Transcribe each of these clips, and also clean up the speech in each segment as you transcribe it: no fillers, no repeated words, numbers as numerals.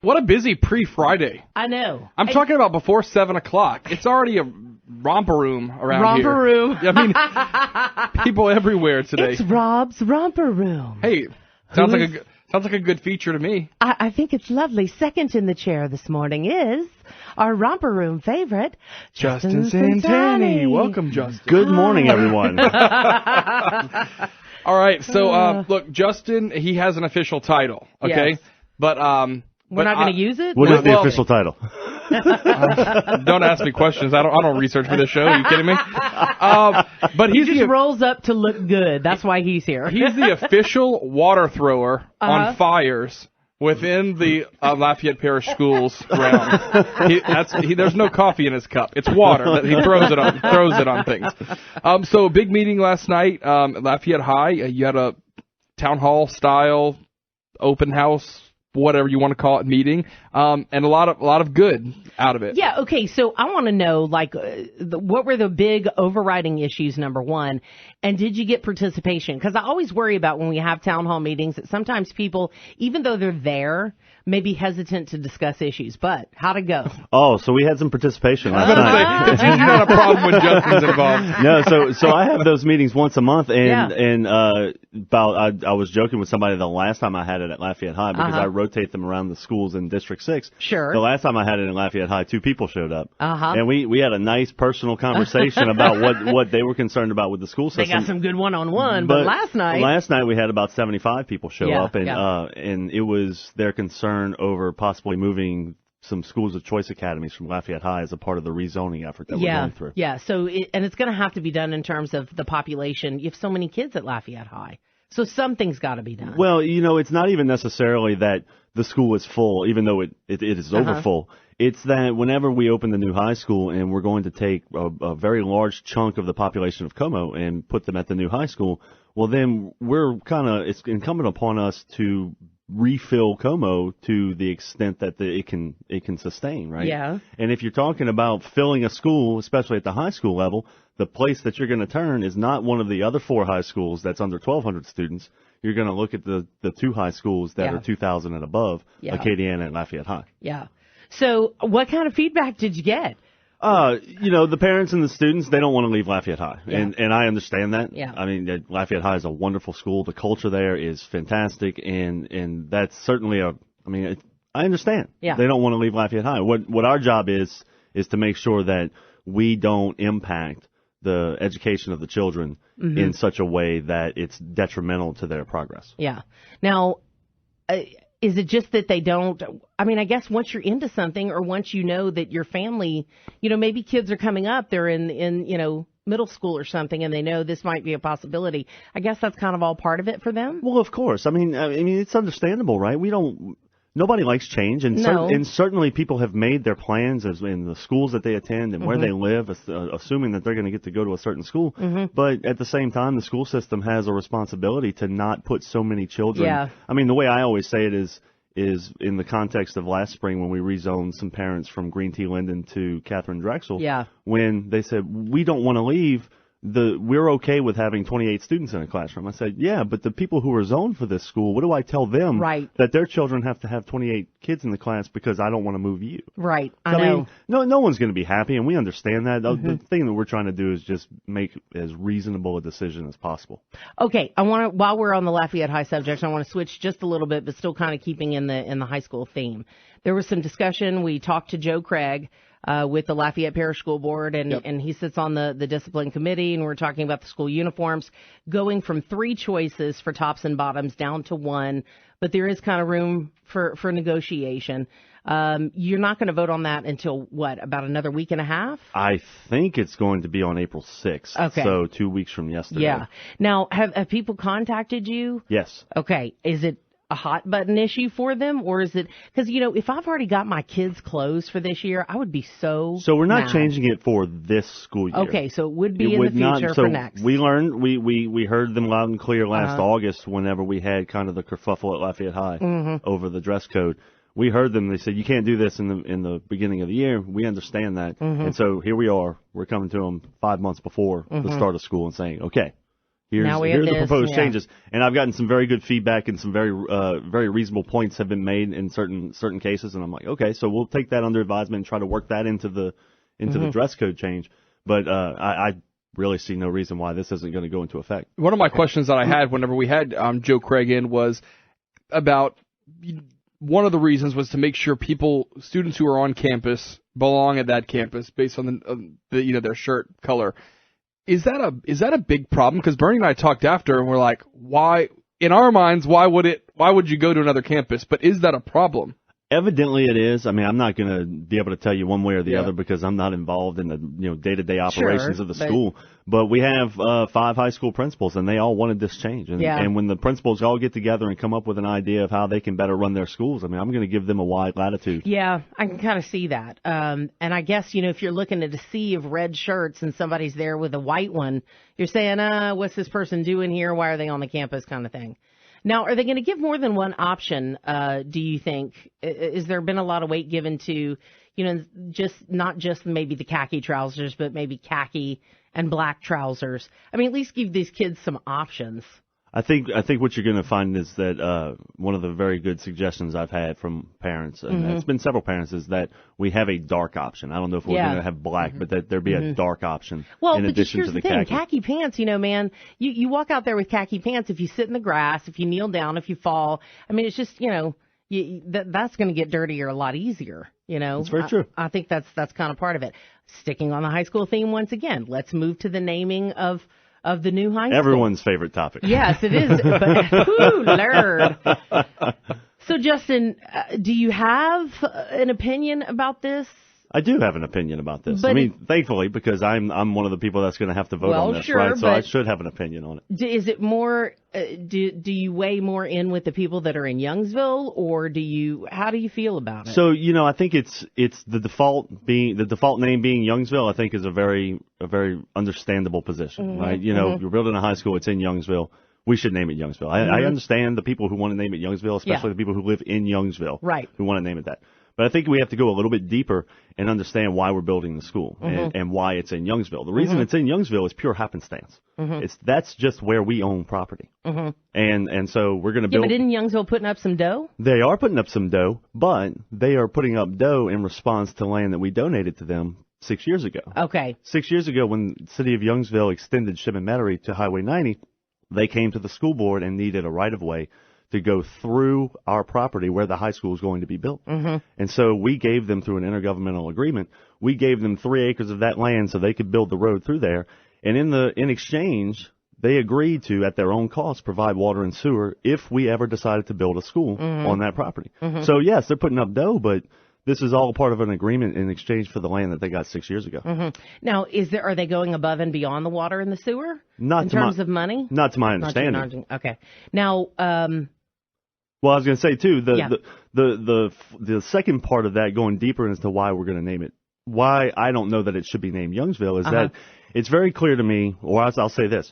What a busy pre-Friday. I know. I'm talking about before 7 o'clock. It's already a romper room around here. Romper room. I mean, people everywhere today. It's Rob's romper room. Hey, sounds like a good feature to me. I think it's lovely. Second in the chair this morning is our romper room favorite, Justin Centanni. Welcome, Justin. Good morning, everyone. All right, so look, Justin, he has an official title, okay? Yes. But we're not going to use it? What is the official title? Don't ask me questions. I don't research for this show. Are you kidding me? But He just rolls up to look good. That's why he's here. He's the official water thrower on fires within the Lafayette Parish Schools ground. There's no coffee in his cup. It's water that he throws it on things. So big meeting last night at Lafayette High. You had a town hall style open house, whatever you want to call it, meeting, and a lot of good out of it. Yeah, okay, so I want to know, what were the big overriding issues, number one, and did you get participation? Because I always worry about when we have town hall meetings that sometimes people, even though they're there, may be hesitant to discuss issues, but how'd it go? Oh, so we had some participation last I was night. gonna say, it's usually not a problem when Justin's involved. No, so I have those meetings once a month, and I was joking with somebody the last time I had it at Lafayette High because I rotate them around the schools in District 6. Sure. The last time I had it in Lafayette High, 2 people showed up, and we had a nice personal conversation about what they were concerned about with the school system. They got some good one-on-one, but last night we had about 75 people show up, and it was their concern over possibly moving some schools of choice academies from Lafayette High as a part of the rezoning effort that we're going through. Yeah, so it's going to have to be done in terms of the population. You have so many kids at Lafayette High, so something's got to be done. Well, it's not even necessarily that the school is full, even though it is over full. It's that whenever we open the new high school and we're going to take a very large chunk of the population of Como and put them at the new high school, well, then it's incumbent upon us to refill Como to the extent that it can sustain, right? Yeah. And if you're talking about filling a school, especially at the high school level, the place that you're going to turn is not one of the other 4 high schools that's under 1,200 students. You're going to look at the 2 high schools that are 2,000 and above, Acadiana and Lafayette High. Yeah. So what kind of feedback did you get? The parents and the students, they don't want to leave Lafayette High. Yeah. And I understand that. Yeah. I mean, Lafayette High is a wonderful school. The culture there is fantastic. And that's certainly I understand. Yeah. They don't want to leave Lafayette High. What our job is to make sure that we don't impact the education of the children in such a way that it's detrimental to their progress. Yeah. Now, is it just that they don't, I guess once you're into something or once you know that your family, maybe kids are coming up, they're in middle school or something and they know this might be a possibility. I guess that's kind of all part of it for them? Well, of course. I mean, it's understandable, right? Nobody likes change, and certainly people have made their plans as in the schools that they attend and where they live, assuming that they're going to get to go to a certain school. But at the same time, the school system has a responsibility to not put so many children. Yeah. I mean, the way I always say it is in the context of last spring when we rezoned some parents from Green Tea Linden to Catherine Drexel. Yeah. When they said, we don't want to leave. We're okay with having 28 students in a classroom. I said, yeah, but the people who are zoned for this school, what do I tell them? Right. That their children have to have 28 kids in the class because I don't want to move you. Right. So, I mean, no one's going to be happy, and we understand that. The thing that we're trying to do is just make as reasonable a decision as possible. Okay. While we're on the Lafayette High subject, I want to switch just a little bit, but still kind of keeping in the high school theme. There was some discussion. We talked to Joe Craig with the Lafayette Parish School Board, and he sits on the discipline committee, and we're talking about the school uniforms going from 3 choices for tops and bottoms down to 1, but there is kind of room for negotiation. You're not going to vote on that until, about another week and a half? I think it's going to be on April 6th, so 2 weeks from yesterday. Yeah. Now, have people contacted you? Yes. Okay. Is it a hot button issue for them, or is it because if I've already got my kids' clothes for this year, I would be so we're not mad. Changing it for this school year. Okay, so it would be in the future for next. We learned we heard them loud and clear last August whenever we had kind of the kerfuffle at Lafayette High over the dress code. We heard them. They said you can't do this in the beginning of the year. We understand that, and so here we are. We're coming to them 5 months before the start of school and saying, okay, Here's the proposed yeah. changes. And I've gotten some very good feedback and some very reasonable points have been made in certain cases. And I'm like, okay, so we'll take that under advisement and try to work that into the dress code change. But I really see no reason why this isn't going to go into effect. One of my questions that I had whenever we had Joe Craig in was about one of the reasons was to make sure students who are on campus belong at that campus based on their shirt color. Is that a big problem? Because Bernie and I talked after, and we're like, why? In our minds, why would you go to another campus? But is that a problem? Evidently, it is. I mean, I'm not going to be able to tell you one way or the other because I'm not involved in the day-to-day operations of the school. But we have 5 high school principals, and they all wanted this change. And when the principals all get together and come up with an idea of how they can better run their schools, I mean, I'm going to give them a wide latitude. Yeah, I can kind of see that. And I guess, if you're looking at a sea of red shirts and somebody's there with a white one, you're saying, what's this person doing here? Why are they on the campus kind of thing? Now, are they going to give more than one option, do you think? Is there been a lot of weight given to, not just maybe the khaki trousers, but maybe khaki and black trousers? I mean, at least give these kids some options. I think what you're going to find is that one of the very good suggestions I've had from parents, and it's been several parents, is that we have a dark option. I don't know if we're going to have black, but that there be a dark option in addition to the khaki. Well, khaki pants, man, you walk out there with khaki pants. If you sit in the grass, if you kneel down, if you fall, I mean, it's just, that's going to get dirtier a lot easier. It's very true. I think that's kind of part of it. Sticking on the high school theme once again, let's move to the naming of the new high school. Everyone's favorite topic. Yes, it is. But, Lord. So, Justin, do you have an opinion about this? I do have an opinion about this. But thankfully, because I'm one of the people that's going to have to vote on this, right? So I should have an opinion on it. Is it more? Do you weigh more in with the people that are in Youngsville, or how do you feel about it? So I think it's the default name being Youngsville. I think is a very understandable position, right? You're building a high school. It's in Youngsville. We should name it Youngsville. I understand the people who want to name it Youngsville, especially the people who live in Youngsville, right? Who want to name it that. But I think we have to go a little bit deeper and understand why we're building the school and why it's in Youngsville. The reason it's in Youngsville is pure happenstance. That's just where we own property. And so we're going to build. But isn't Youngsville putting up some dough? They are putting up some dough, but they are putting up dough in response to land that we donated to them 6 years ago. Okay. 6 years ago, when the city of Youngsville extended Shimon-Metairie to Highway 90, they came to the school board and needed a right-of-way to go through our property where the high school is going to be built. And so we gave them, through an intergovernmental agreement, we gave them 3 acres of that land so they could build the road through there. And in exchange, they agreed to, at their own cost, provide water and sewer if we ever decided to build a school on that property. So yes, they're putting up dough, but this is all part of an agreement in exchange for the land that they got 6 years ago. Now, are they going above and beyond the water and the sewer? Not in terms of money? Not to my understanding. Okay. Now, well, I was going to say too, the second part of that, going deeper as to why we're going to name it, why I don't know that it should be named Youngsville, is that it's very clear to me, or I'll say this,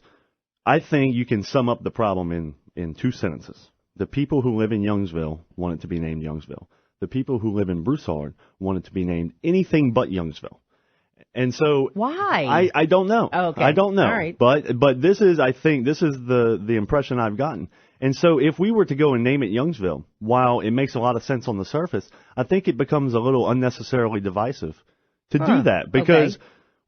I think you can sum up the problem in 2 sentences. The people who live in Youngsville want it to be named Youngsville. The people who live in Broussard want it to be named anything but Youngsville. And so why? I don't know. Oh, okay. I don't know. All right. But I think this is the impression I've gotten. And so if we were to go and name it Youngsville, while it makes a lot of sense on the surface, I think it becomes a little unnecessarily divisive to do that, because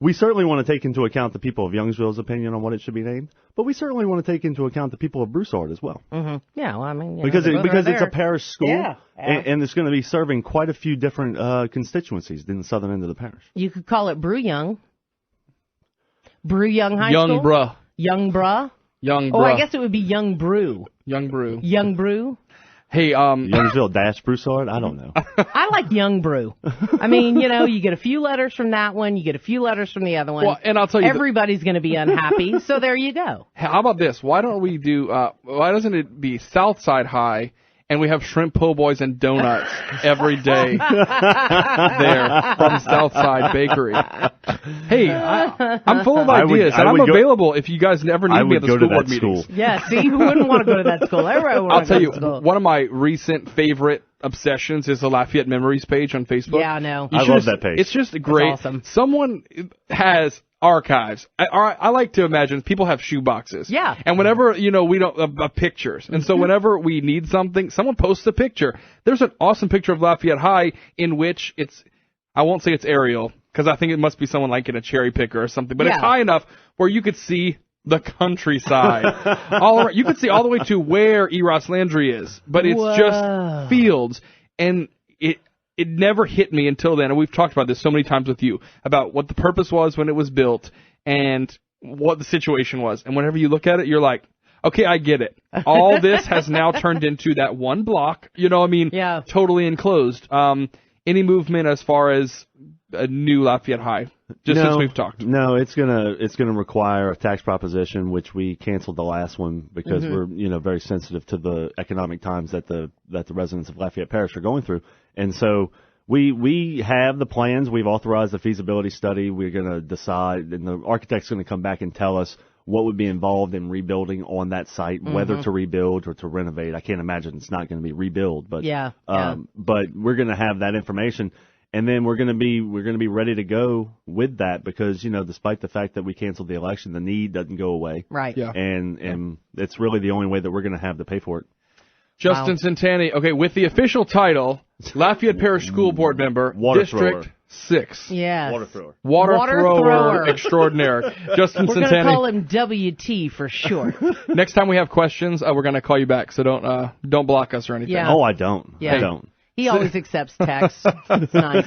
we certainly want to take into account the people of Youngsville's opinion on what it should be named, but we certainly want to take into account the people of Broussard as well. Yeah, well, I mean, because it's a parish school, and it's going to be serving quite a few different constituencies in the southern end of the parish. You could call it Brew Young High Young School. Bruh. Young Bruh. Young Bruh. Oh, I guess it would be Young Brew. Young Brew. Young Brew. Hey, Youngsville - Broussard? I don't know. I like Young Brew. I mean, you get a few letters from that one, you get a few letters from the other one. Well, and I'll tell you, everybody's going to be unhappy, so there you go. How about this? Why don't we do, why doesn't it be Southside High, and we have shrimp po' boys and donuts every day there from Southside Bakery? Hey, I'm full of ideas, and I'm available if you guys ever need me at the school board meetings. Yeah, see, who wouldn't want to go to that school? I'll tell you, one of my recent favorite obsessions is the Lafayette Memories page on Facebook. Yeah, I know. I love that page. It's just great. Awesome. Someone has archives. I like to imagine people have shoe boxes. Yeah. And whenever, we don't, pictures. And so whenever we need something, someone posts a picture. There's an awesome picture of Lafayette High in which I won't say it's aerial, because I think it must be someone like in a cherry picker or something, but it's high enough where you could see the countryside. You could see all the way to where Eros Landry is, but it's just fields. And it never hit me until then, and we've talked about this so many times with you, about what the purpose was when it was built and what the situation was. And whenever you look at it, you're like, okay, I get it. All this has now turned into that one block, totally enclosed. Any movement as far as a new Lafayette High, since we've talked? No, it's gonna require a tax proposition, which we canceled the last one because we're very sensitive to the economic times that the residents of Lafayette Parish are going through, and so we have the plans. We've authorized the feasibility study. We're gonna decide, and the architect's gonna come back and tell us what would be involved in rebuilding on that site, whether to rebuild or to renovate. I can't imagine it's not going to be rebuild, but but we're going to have that information, and then we're going to be ready to go with that, because despite the fact that we canceled the election, the need doesn't go away. Right. Yeah. And it's really the only way that we're going to have to pay for it. Justin Centanni, okay, with the official title, Lafayette Parish School Board member, District 6. Yes. Water thrower extraordinaire. Justin We're Centanni. going to call him WT for short. Next time we have questions, we're going to call you back, so don't block us or anything. Yeah. Oh, I don't. Yeah. I don't. He always accepts text. It's nice.